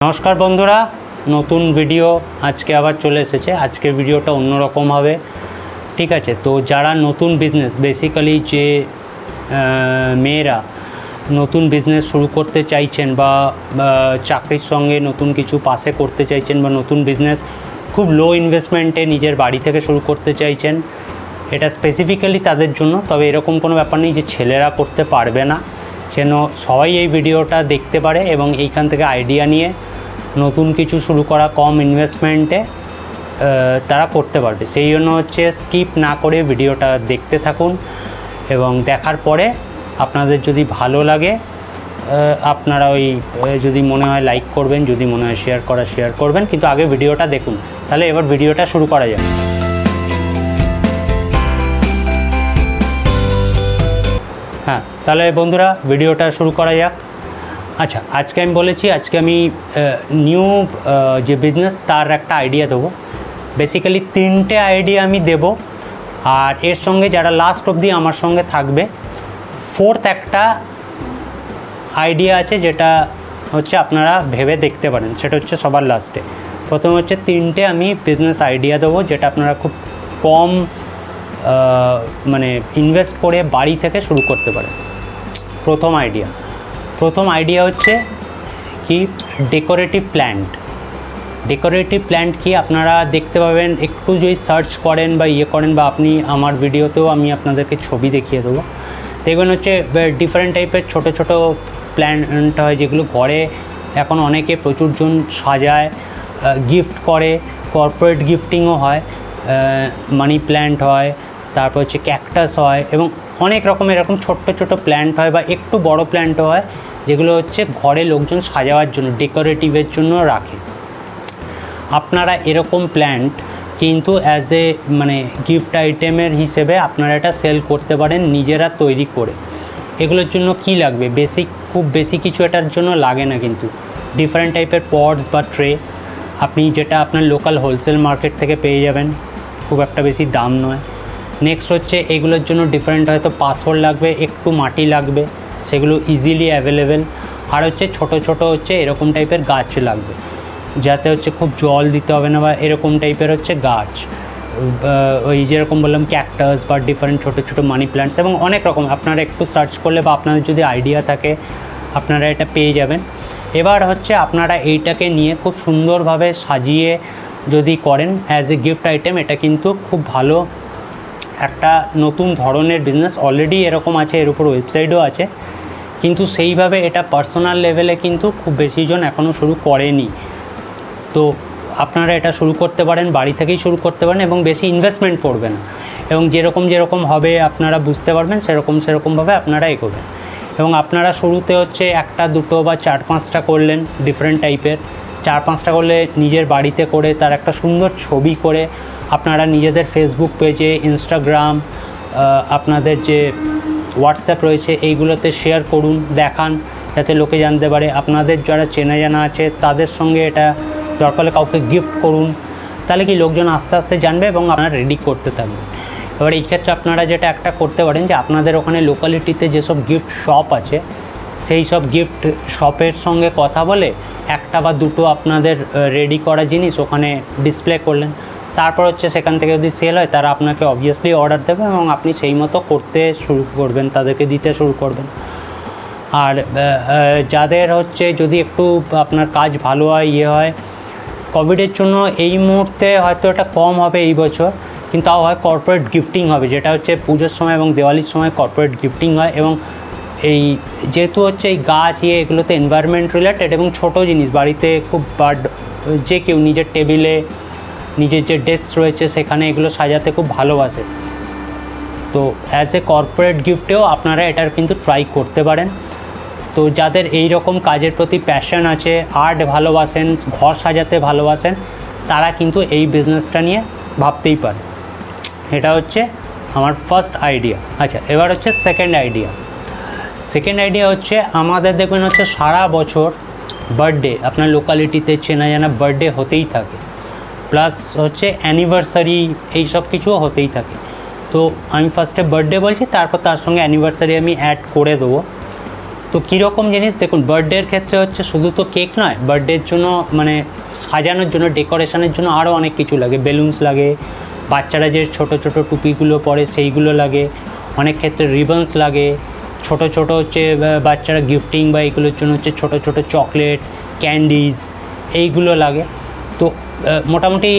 নমস্কার বন্ধুরা, নতুন ভিডিও আজকে আবার চলে এসেছে। আজকের ভিডিওটা অন্যরকম হবে, ঠিক আছে? তো যারা নতুন বিজনেস, বেসিক্যালি যে মেয়েরা নতুন বিজনেস শুরু করতে চাইছেন বা চাকরির সঙ্গে নতুন কিছু পাশে করতে চাইছেন বা নতুন বিজনেস খুব লো ইনভেস্টমেন্টে নিজের বাড়ি থেকে শুরু করতে চাইছেন, এটা স্পেসিফিক্যালি তাদের জন্য। তবে এরকম কোনো ব্যাপার নেই যে ছেলেরা করতে পারবে না, যেন সবাই এই ভিডিওটা দেখতে পারে এবং এইখান থেকে আইডিয়া নিয়ে নতুন কিছু শুরু করা কম ইনভেস্টমেন্টে তারা করতে পারবে। সেই জন্য হচ্ছে স্কিপ না করে ভিডিওটা দেখতে থাকুন এবং দেখার পরে আপনাদের যদি ভালো লাগে আপনারা যদি মনে হয় লাইক করবেন, যদি মনে হয় শেয়ার করবেন, কিন্তু আগে ভিডিওটা দেখুন। তাহলে এবার ভিডিওটা শুরু করা যাক। হ্যাঁ, তাহলে বন্ধুরা ভিডিওটা শুরু করা যাক। আচ্ছা, আজকে আমি বলেছি আজকে আমি নিউ যে বিজনেস তার একটা আইডিয়া দেবো। বেসিক্যালি 3টে আইডিয়া আমি দেব, আর এর সঙ্গে যারা লাস্ট অবধি আমার সঙ্গে থাকবে, 4th একটা আইডিয়া আছে যেটা হচ্ছে আপনারা ভেবে দেখতে পারেন, সেটা হচ্ছে সবার লাস্টে। প্রথমে হচ্ছে 3টে আমি বিজনেস আইডিয়া দেবো যেটা আপনারা খুব কম ইনভেস্ট করে বাড়ি থেকে শুরু করতে পারেন। প্রথম আইডিয়া হচ্ছে কি, ডেকোরেটিভ প্ল্যান্ট কি আপনারা দেখতে পাবেন, একটু যদি সার্চ করেন বা করেন, বা আপনি আমার ভিডিওতেও আমি আপনাদেরকে ছবি দেখিয়ে দেবো। দেখবেন হচ্ছে ডিফারেন্ট টাইপের ছোটো প্ল্যান্ট হয়, যেগুলো ঘরে এখন অনেকে প্রচুর জন সাজায়, গিফট করে, কর্পোরেট গিফটিংও হয়, মানি প্ল্যান্ট হয়, তারপর হচ্ছে ক্যাকটাস হয়, এবং অনেক রকমের এরকম ছোট্ট প্ল্যান্ট হয় বা একটু বড় প্ল্যান্টও হয়, যেগুলো হচ্ছে ঘরে লোকজন সাজাবার জন্য, ডেকোরেটিভের জন্য রাখে। আপনারা এরকম প্ল্যান্ট কিন্তু অ্যাজ এ গিফট আইটেমের হিসেবে আপনারা এটা সেল করতে পারেন নিজেরা তৈরি করে। এগুলোর জন্য কি লাগবে, খুব বেশি কিছু এটার জন্য লাগে না, কিন্তু ডিফারেন্ট টাইপের পটস বা ট্রে আপনি যেটা আপনার লোকাল হোলসেল মার্কেট থেকে পেয়ে যাবেন, খুব একটা বেশি দাম নয়। নেক্সট হচ্ছে এগুলোর জন্য ডিফারেন্ট হয়তো পাথর লাগবে, একটু মাটি লাগবে, সেগুলো ইজিলি অ্যাভেলেবেল। আর হচ্ছে ছোটো হচ্ছে এরকম টাইপের গাছ লাগবে, যাতে হচ্ছে খুব জল দিতে হবে না, বা এরকম টাইপের হচ্ছে গাছ, ওই যেরকম বললাম ক্যাকটাস বা ডিফারেন্ট ছোটো মানি প্ল্যান্টস, এবং অনেক রকম আপনারা একটু সার্চ করলে বা আপনাদের যদি আইডিয়া থাকে আপনারা এটা পেয়ে যাবেন। এবার হচ্ছে আপনারা এইটাকে নিয়ে খুব সুন্দরভাবে সাজিয়ে যদি করেন অ্যাজ এ গিফট আইটেম, এটা কিন্তু খুব ভালো একটা নতুন ধরনের বিজনেস। অলরেডি এরকম আছে, এর উপর ওয়েবসাইটও আছে, কিন্তু সেইভাবে এটা পার্সোনাল লেভেলে কিন্তু খুব বেশি জন এখনও শুরু করেনি। তো আপনারা এটা শুরু করতে পারেন, বাড়ি থেকেই শুরু করতে পারেন, এবং বেশি ইনভেস্টমেন্ট করবে না, এবং যেরকম হবে আপনারা বুঝতে পারবেন, সেরকমভাবে আপনারা এগোবেন। এবং আপনারা শুরুতে হচ্ছে 1টা 2টো বা 4-5টা করলেন ডিফারেন্ট টাইপের, 4-5টা করলে নিজের বাড়িতে করে তার একটা সুন্দর ছবি করে আপনারা নিজেদের ফেসবুক পেজে, ইনস্টাগ্রাম, আপনাদের যে হোয়াটসঅ্যাপ রয়েছে এইগুলোতে শেয়ার করুন, দেখান, যাতে লোকে জানতে পারে। আপনাদের যারা চেনা জানা আছে তাদের সঙ্গে এটা দরকার হলে কাউকে গিফট করুন, তাহলে কি লোকজন আস্তে আস্তে জানবে এবং আপনারা রেডি করতে থাকবেন। এবার এই ক্ষেত্রে আপনারা যেটা একটা করতে পারেন, যে আপনাদের ওখানে লোকালিটিতে যেসব গিফট শপ আছে, সেই সব গিফট শপের সঙ্গে কথা বলে 1টা বা 2টো আপনাদের রেডি করা জিনিস ওখানে ডিসপ্লে করলেন। তারপর হচ্ছে সেখান থেকে যদি সেল হয়, তারা আপনাকে অবভিয়াসলি অর্ডার দেবে এবং আপনি সেই মতো করতে শুরু করবেন, তাদেরকে দিতে শুরু করবেন। আর যাদের হচ্ছে যদি একটু আপনার কাজ ভালো হয়, কোভিডের জন্য এই মুহূর্তে হয়তো এটা কম হবে এই বছর, কিন্তু তাও হয় কর্পোরেট গিফটিং হবে, যেটা হচ্ছে পুজোর সময় এবং দিওয়ালির সময় কর্পোরেট গিফটিং হয়। এবং এই যেহেতু হচ্ছে এই গাছ এগুলোতে এনভায়রনমেন্ট রিলেটেড, এবং ছোটো জিনিস বাড়িতে খুব যে কেউ নিজের টেবিলে, নিজের যে ডেস্ক রয়েছে সেখানে এগুলো সাজাতে খুব ভালোবাসে। তো অ্যাজ এ কর্পোরেট গিফটেও আপনারা এটার কিন্তু ট্রাই করতে পারেন। তো যাদের এই রকম কাজের প্রতি প্যাশন আছে, আর্ট ভালোবাসেন, ঘর সাজাতে ভালোবাসেন, তারা কিন্তু এই বিজনেসটা নিয়ে ভাবতেই পারে। এটা হচ্ছে আমার ফার্স্ট আইডিয়া। আচ্ছা, এবার হচ্ছে সেকেন্ড আইডিয়া হচ্ছে আমাদের দেখবেন হচ্ছে সারা বছর বার্থডে আপনার লোকালিটিতে চেনা জানা বার্থডে হতেই থাকে, প্লাস হচ্ছে অ্যানিভার্সারি, এই সব কিছুও হতেই থাকে। তো আমি ফার্স্টে বার্থডে বলছি, তারপর তার সঙ্গে অ্যানিভার্সারি আমি অ্যাড করে দেবো। তো কীরকম জিনিস দেখুন, বার্থডের ক্ষেত্রে হচ্ছে শুধু তো কেক নয়, বার্থডের জন্য মানে সাজানোর জন্য, ডেকোরেশনের জন্য আরও অনেক কিছু লাগে। বেলুনস লাগে, বাচ্চারা যে ছোট ছোট টুপিগুলো পরে সেইগুলো লাগে, অনেক ক্ষেত্রে রিবনস লাগে, ছোট ছোট হচ্ছে বাচ্চারা গিফটিং বা এইগুলোর জন্য হচ্ছে ছোট ছোট চকলেট, ক্যান্ডিজ এইগুলো লাগে। তো মোটামুটি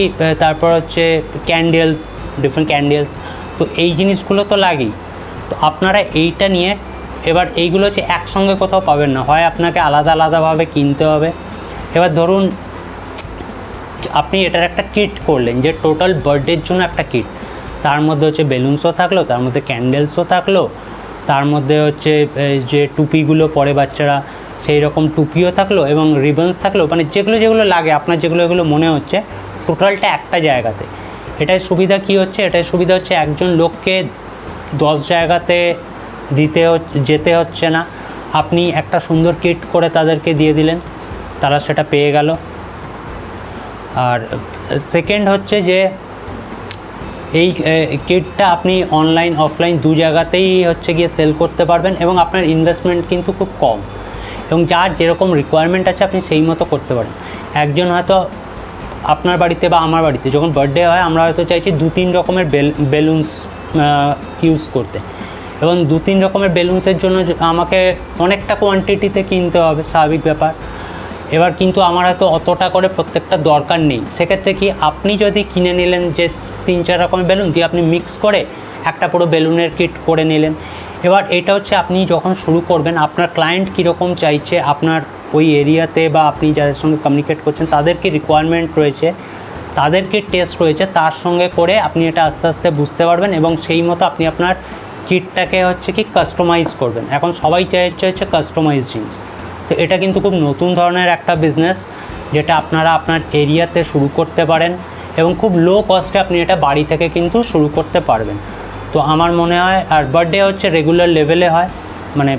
তারপর হচ্ছে ক্যান্ডেলস, ডিফারেন্ট ক্যান্ডেলস, তো এই জিনিসগুলো তো লাগেই। তো আপনারা এইটা নিয়ে এবার এইগুলো হচ্ছে একসঙ্গে কোথাও পাবেন না, হয় আপনাকে আলাদা আলাদাভাবে কিনতে হবে। এবার ধরুন আপনি এটার একটা কিট করলেন, যে টোটাল বার্থডের জন্য একটা কিট, তার মধ্যে হচ্ছে বেলুনসও থাকলো, তার মধ্যে ক্যান্ডেলসও থাকলো, তার মধ্যে হচ্ছে যে টুপিগুলো পরে বাচ্চারা সেই রকম টুপিও থাকলো, এবং রিবনস থাকলো, মানে যেগুলো যেগুলো লাগে আপনার, যেগুলো এগুলো মনে হচ্ছে টোটালটা একটা জায়গাতে। এটাই সুবিধা কি হচ্ছে, এটাই সুবিধা হচ্ছে একজন লোককে 10 জায়গাতে যেতে হচ্ছে না। আপনি একটা সুন্দর কিট করে তাদেরকে দিয়ে দিলেন, তারা সেটা পেয়ে গেল। আর সেকেন্ড হচ্ছে যে এই কিটটা আপনি অনলাইন অফলাইন দু জায়গাতেই হচ্ছে গিয়ে সেল করতে পারবেন, এবং আপনার ইনভেস্টমেন্ট কিন্তু খুব কম, এবং যার যেরকম রিকোয়ারমেন্ট আছে আপনি সেই মতো করতে পারেন। একজন হয়তো আপনার বাড়িতে বা আমার বাড়িতে যখন বার্থডে হয়, আমরা হয়তো চাইছি 2-3 রকমের বেলুনস ইউজ করতে, এবং 2-3 রকমের বেলুনসের জন্য আমাকে অনেকটা কোয়ান্টিটিতে কিনতে হবে, স্বাভাবিক ব্যাপার। এবার কিন্তু আমার হয়তো অতটা করে প্রত্যেকটা দরকার নেই। সেক্ষেত্রে কি, আপনি যদি কিনে নিলেন যে 3-4 রকমের বেলুন দিয়ে আপনি মিক্স করে একটা পুরো বেলুনের কিট করে নিলেন। এবার এটা হচ্ছে আপনি যখন শুরু করবেন, আপনার ক্লায়েন্ট কীরকম চাইছে, আপনার ওই এরিয়াতে বা আপনি যাদের সঙ্গে কমিউনিকেট করছেন তাদের কি রিকোয়ারমেন্ট রয়েছে, তাদের কি টেস্ট রয়েছে, তার সঙ্গে করে আপনি এটা আস্তে আস্তে বুঝতে পারবেন, এবং সেই মতো আপনি আপনার কিটটাকে হচ্ছে কি কাস্টমাইজ করবেন। এখন সবাই চাইছে হচ্ছে কাস্টমাইজ জিনিস। তো এটা কিন্তু খুব নতুন ধরনের একটা বিজনেস, যেটা আপনারা আপনার এরিয়াতে শুরু করতে পারেন, এবং খুব লো কস্টে আপনি এটা বাড়ি থেকে কিন্তু শুরু করতে পারবেন। তো আমার মনে হয়, আর বার্থডে হচ্ছে রেগুলার লেভেলে হয়, মানে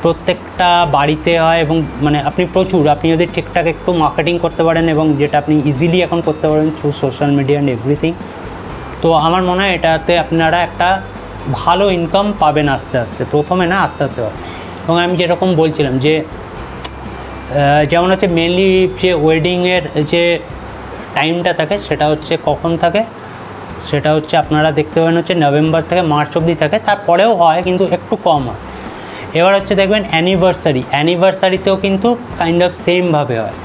প্রত্যেকটা বাড়িতে হয়, এবং মানে আপনি যদি ঠিকঠাক একটু মার্কেটিং করতে পারেন, এবং যেটা আপনি ইজিলি এখন করতে পারেন through social media and everything, তো আমার মনে হয় এটাতে আপনারা একটা ভালো ইনকাম পাবেন আস্তে আস্তে, প্রথমে না আস্তে আস্তে হয়। এবং আমি যেরকম বলছিলাম যে যেমন হচ্ছে মেনলি যে ওয়েডিংয়ের যে টাইমটা থাকে সেটা হচ্ছে কখন থাকে, সেটা হচ্ছে আপনারা দেখতে পাবেন হচ্ছে নভেম্বর থেকে মার্চ অবধি থাকে, তারপরেও হয় কিন্তু একটু কম হয়। এবার হচ্ছে দেখবেন অ্যানিভার্সারিতেও কিন্তু কাইন্ড অফ সেমভাবে হয়।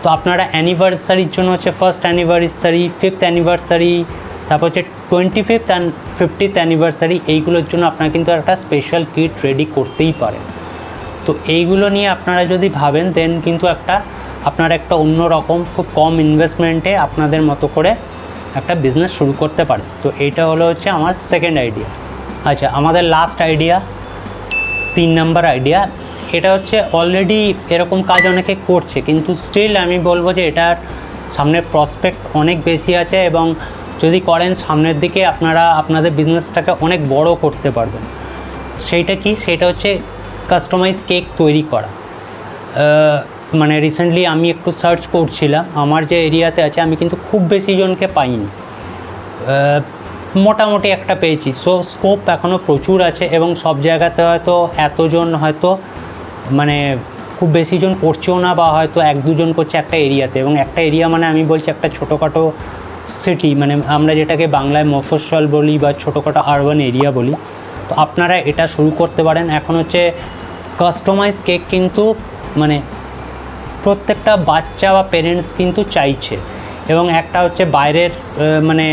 তো আপনারা অ্যানিভার্সারির জন্য হচ্ছে 1st অ্যানিভার্সারি, 5th অ্যানিভার্সারি, তারপর হচ্ছে 25th অ্যান্ড 50th অ্যানিভার্সারি, এইগুলোর জন্য আপনারা কিন্তু একটা স্পেশাল কিট রেডি করতেই পারেন। তো এইগুলো নিয়ে আপনারা যদি ভাবেন, দেন কিন্তু আপনারা একটা অন্য রকম খুব কম ইনভেস্টমেন্টে আপনাদের মতো করে একটা বিজনেস শুরু করতে পারেন। তো এইটা হলো হচ্ছে আমার সেকেন্ড আইডিয়া। আচ্ছা, আমাদের লাস্ট আইডিয়া, 3 নম্বর আইডিয়া, এটা হচ্ছে অলরেডি এরকম কাজ অনেকে করছে, কিন্তু স্টিল আমি বলবো যে এটার সামনের প্রসপেক্ট অনেক বেশি আছে, এবং যদি করেন সামনের দিকে আপনারা আপনাদের বিজনেসটাকে অনেক বড় করতে পারবেন। সেইটা কি, সেটা হচ্ছে কাস্টমাইজ কেক তৈরি করা। মানে রিসেন্টলি আমি একটু সার্চ করছিলাম, আমার যে এরিয়াতে আছে আমি কিন্তু খুব বেশি জনকে পাইনি, মোটামুটি একটা পেয়েছি। সো স্কোপ এখনও প্রচুর আছে, এবং সব জায়গাতে হয়তো এতজন হয়তো মানে খুব বেশি জন করছেও না, বা হয়তো 1-2 জন করছে একটা এরিয়াতে। এবং একটা এরিয়া মানে আমি বলছি একটা ছোটোখাটো সিটি, মানে আমরা যেটাকে বাংলায় মফস্বল বলি বা ছোটোখাটো আরবান এরিয়া বলি। তো আপনারা এটা শুরু করতে পারেন। এখন হচ্ছে কাস্টমাইজ কেক কিন্তু মানে প্রত্যেকটা বাচ্চা বা পেরেন্টস কিন্তু চাইছে, এবং একটা হচ্ছে বাইরের মানে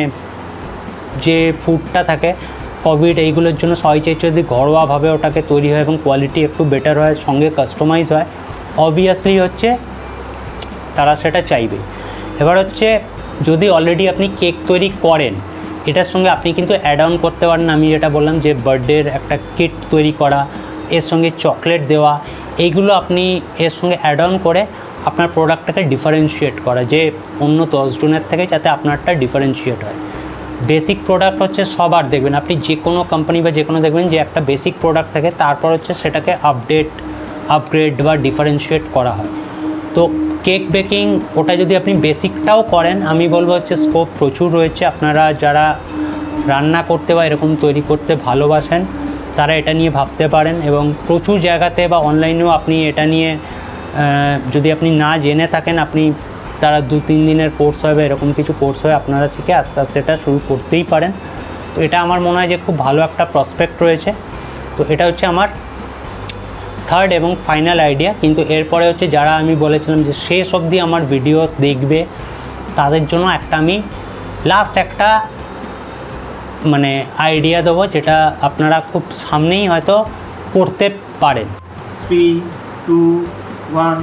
যে ফুডটা থাকে কোভিড এইগুলোর জন্য সবাই চাইছে যদি ঘরোয়াভাবে ওটাকে তৈরি হয় এবং কোয়ালিটি একটু বেটার হয়, সঙ্গে কাস্টমাইজ হয়, অবভিয়াসলি হচ্ছে তারা সেটা চাইবে। এবার হচ্ছে যদি অলরেডি আপনি কেক তৈরি করেন, এটার সঙ্গে আপনি কিন্তু অ্যাড অন করতে পারেন। আমি যেটা বললাম যে বার্থডের একটা কিট তৈরি করা, এর সঙ্গে চকলেট দেওয়া, এইগুলো আপনি এর সঙ্গে অ্যাড অন করে আপনার প্রোডাক্টটাকে ডিফারেন্সিয়েট করা, যে অন্য 10 জনের থেকে যাতে আপনারটা ডিফারেন্সিয়েট হয়। বেসিক প্রোডাক্ট হচ্ছে সবার দেখবেন, আপনি যে কোনো কোম্পানি বা যে কোনো দেখবেন যে একটা বেসিক প্রোডাক্ট থাকে, তারপর হচ্ছে সেটাকে আপগ্রেড বা ডিফারেন্সিয়েট করা হয়। তো কেক বেকিং ওটা যদি আপনি বেসিকটাও করেন, আমি বলবো হচ্ছে স্কোপ প্রচুর রয়েছে। আপনারা যারা রান্না করতে বা এরকম তৈরি করতে ভালোবাসেন তারা এটা নিয়ে ভাবতে পারেন। এবং প্রচুর জায়গাতে বা অনলাইনেও আপনি এটা নিয়ে যদি আপনি না জেনে থাকেন, আপনি তারা 2-3 দিনের কোর্স হবে, এরকম কিছু কোর্স হয়, আপনারা শিখে আস্তে আস্তে এটা শুরু করতেই পারেন। তো এটা আমার মনে হয় যে খুব ভালো একটা প্রসপেক্ট রয়েছে। তো এটা হচ্ছে আমার থার্ড এবং ফাইনাল আইডিয়া। কিন্তু এরপরে হচ্ছে যারা আমি বলেছিলাম যে শেষ অবধি আমার ভিডিও দেখবে, তাদের জন্য আমি লাস্ট একটা মানে আইডিয়া দেবো, যেটা আপনারা খুব সামনেই হয়তো করতে পারেন। 3, 2, 1,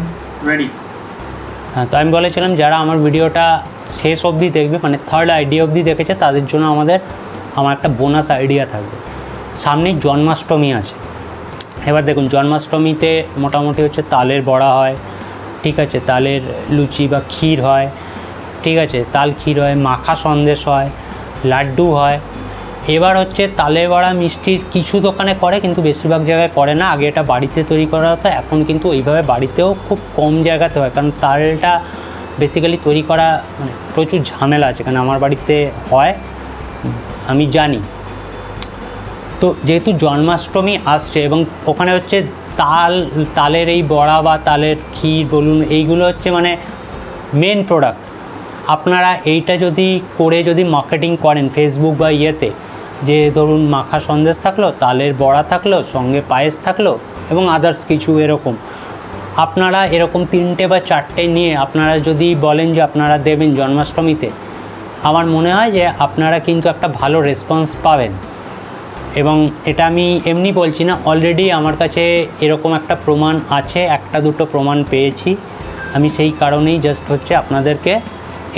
রেডি। হ্যাঁ, তো আমি বলেছিলাম যারা আমার ভিডিওটা শেষ অবধি দেখবে, মানে থার্ড আইডিয়া অবধি দেখেছে, তাদের জন্য আমার একটা বোনাস আইডিয়া থাকবে। সামনেই জন্মাষ্টমী আছে। এবার দেখুন, জন্মাষ্টমীতে মোটামুটি হচ্ছে তালের বড়া হয়, ঠিক আছে, তালের লুচি বা ক্ষীর হয়, ঠিক আছে, তাল ক্ষীর হয়, মাখা সন্দেশ হয়, লাড্ডু হয়। এবার হচ্ছে তালের বড়া মিষ্টির কিছু দোকানে করে, কিন্তু বেশিরভাগ জায়গায় করে না। আগে এটা বাড়িতে তৈরি করা হতো, এখন কিন্তু এইভাবে বাড়িতেও খুব কম জায়গাতে হয়, কারণ তালটা বেসিক্যালি তৈরি করা মানে প্রচুর ঝামেলা আছে। কারণ আমার বাড়িতে হয়, আমি জানি। তো যেহেতু জন্মাষ্টমী আসছে এবং ওখানে হচ্ছে তালের এই বড়া বা তালের ক্ষীর বলুন, এইগুলো হচ্ছে মানে মেন প্রোডাক্ট। আপনারা এইটা যদি মার্কেটিং করেন ফেসবুক বা ইয়েতে, যে ধরুন মাখা সন্দেশ থাকলো, তালের বড়া থাকলো, সঙ্গে পায়েস থাকলো এবং আদার্স কিছু এরকম, আপনারা এরকম 3টে বা 4টে নিয়ে আপনারা যদি বলেন যে আপনারা দেবেন জন্মাষ্টমীতে, আমার মনে হয় যে আপনারা কিন্তু একটা ভালো রেসপন্স পাবেন। এবং এটা আমি এমনি বলছি না, অলরেডি আমার কাছে এরকম একটা প্রমাণ আছে, 1-2টো প্রমাণ পেয়েছি আমি। সেই কারণেই জাস্ট হচ্ছে আপনাদেরকে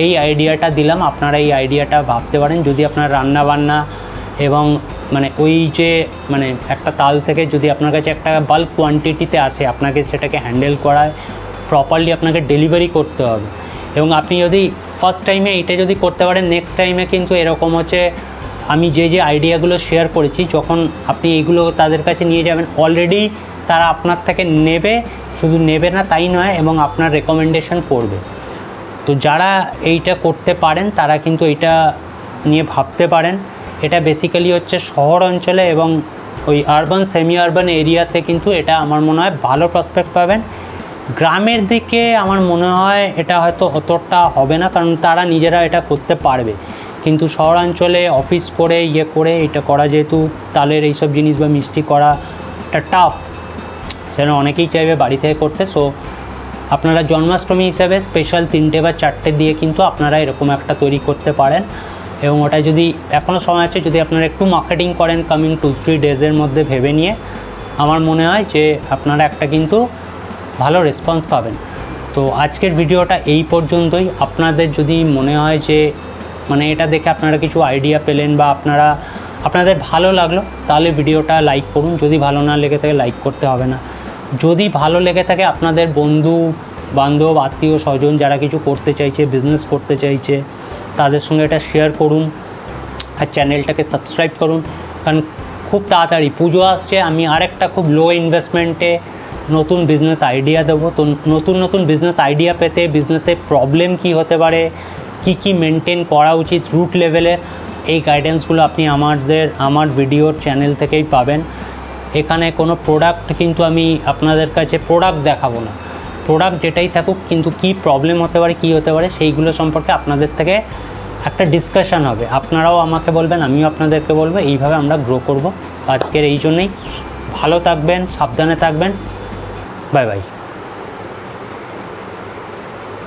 এই আইডিয়াটা দিলাম। আপনারা এই আইডিয়াটা ভাবতে পারেন। যদি আপনার রান্নাবান্না এবং মানে ওই যে মানে একটা তাল থেকে যদি আপনার কাছে একটা বাল্ক কোয়ান্টিটিতে আসে, আপনাকে সেটাকে হ্যান্ডেল করায় প্রপারলি আপনাকে ডেলিভারি করতে হবে। এবং আপনি যদি ফার্স্ট টাইমে এইটা যদি করতে পারেন, নেক্সট টাইমে কিন্তু এরকম হচ্ছে আমি যে আইডিয়াগুলো শেয়ার করেছি, যখন আপনি এইগুলো তাদের কাছে নিয়ে যাবেন, অলরেডি তারা আপনার থেকে নেবে, শুধু নেবে না তাই নয়, এবং আপনার রেকমেন্ডেশন করবে। তো যারা এইটা করতে পারেন তারা কিন্তু এইটা নিয়ে ভাবতে পারেন। এটা বেসিক্যালি হচ্ছে শহর অঞ্চলে এবং ওই আরবান সেমি আরবান এরিয়াতে কিন্তু এটা আমার মনে হয় ভালো প্রসপেক্ট পাবেন। গ্রামের দিকে আমার মনে হয় এটা হয়তো অতটা হবে না, কারণ তারা নিজেরা এটা করতে পারবে। কিন্তু শহরাঞ্চলে অফিস করে এটা করা, যেহেতু তালের এইসব জিনিস বা মিষ্টি করা একটা টাফ, সেটা অনেকেই চাইবে বাড়ি থেকে করতে। সো আপনারা জন্মাষ্টমী হিসাবে স্পেশাল 3টে বা 4টে দিয়ে কিন্তু আপনারা এরকম একটা তৈরি করতে পারেন। এবং ওটা যদি এখনও সময় আছে, যদি আপনারা একটু মার্কেটিং করেন কামিং 2-3 ডেজের মধ্যে ভেবে নিয়ে, আমার মনে হয় যে আপনারা একটা কিন্তু ভালো রেসপন্স পাবেন। তো আজকের ভিডিওটা এই পর্যন্তই। আপনাদের যদি মনে হয় যে মানে এটা দেখে আপনারা কিছু আইডিয়া পেলেন বা আপনাদের ভালো লাগলো, তাহলে ভিডিওটা লাইক করুন। যদি ভালো না লেগে থাকে লাইক করতে হবে না। যদি ভালো লেগে থাকে, আপনাদের বন্ধু বান্ধব আত্মীয় স্বজন যারা কিছু করতে চাইছে, বিজনেস করতে চাইছে, তাদের সঙ্গে এটা শেয়ার করুন আর চ্যানেলটাকে সাবস্ক্রাইব করুন। কারণ খুব তাড়াতাড়ি পুজো আসছে, আমি আরেকটা খুব লো ইনভেস্টমেন্টে নতুন বিজনেস আইডিয়া দেবো। তো নতুন বিজনেস আইডিয়া পেতে, বিজনেসে প্রবলেম কী হতে পারে, কি মেনটেন করা উচিত রুট লেভেলে, এই গাইডেন্সগুলো আপনি আমার ভিডিওর চ্যানেল থেকেই পাবেন। এখানে কোনো প্রোডাক্ট কিন্তু আমি আপনাদের কাছে প্রোডাক্ট দেখাবো না। প্রোডাক্ট যেটাই থাকুক, কিন্তু কি প্রবলেম হতে পারে, কী হতে পারে, সেইগুলো সম্পর্কে আপনাদের থেকে একটা ডিসকাশন হবে। আপনারাও আমাকে বলবেন, আমিও আপনাদেরকে বলবো, এইভাবে আমরা গ্রো করব। আজকের এই জন্যই ভালো থাকবেন, সাবধানে থাকবেন। Bye bye.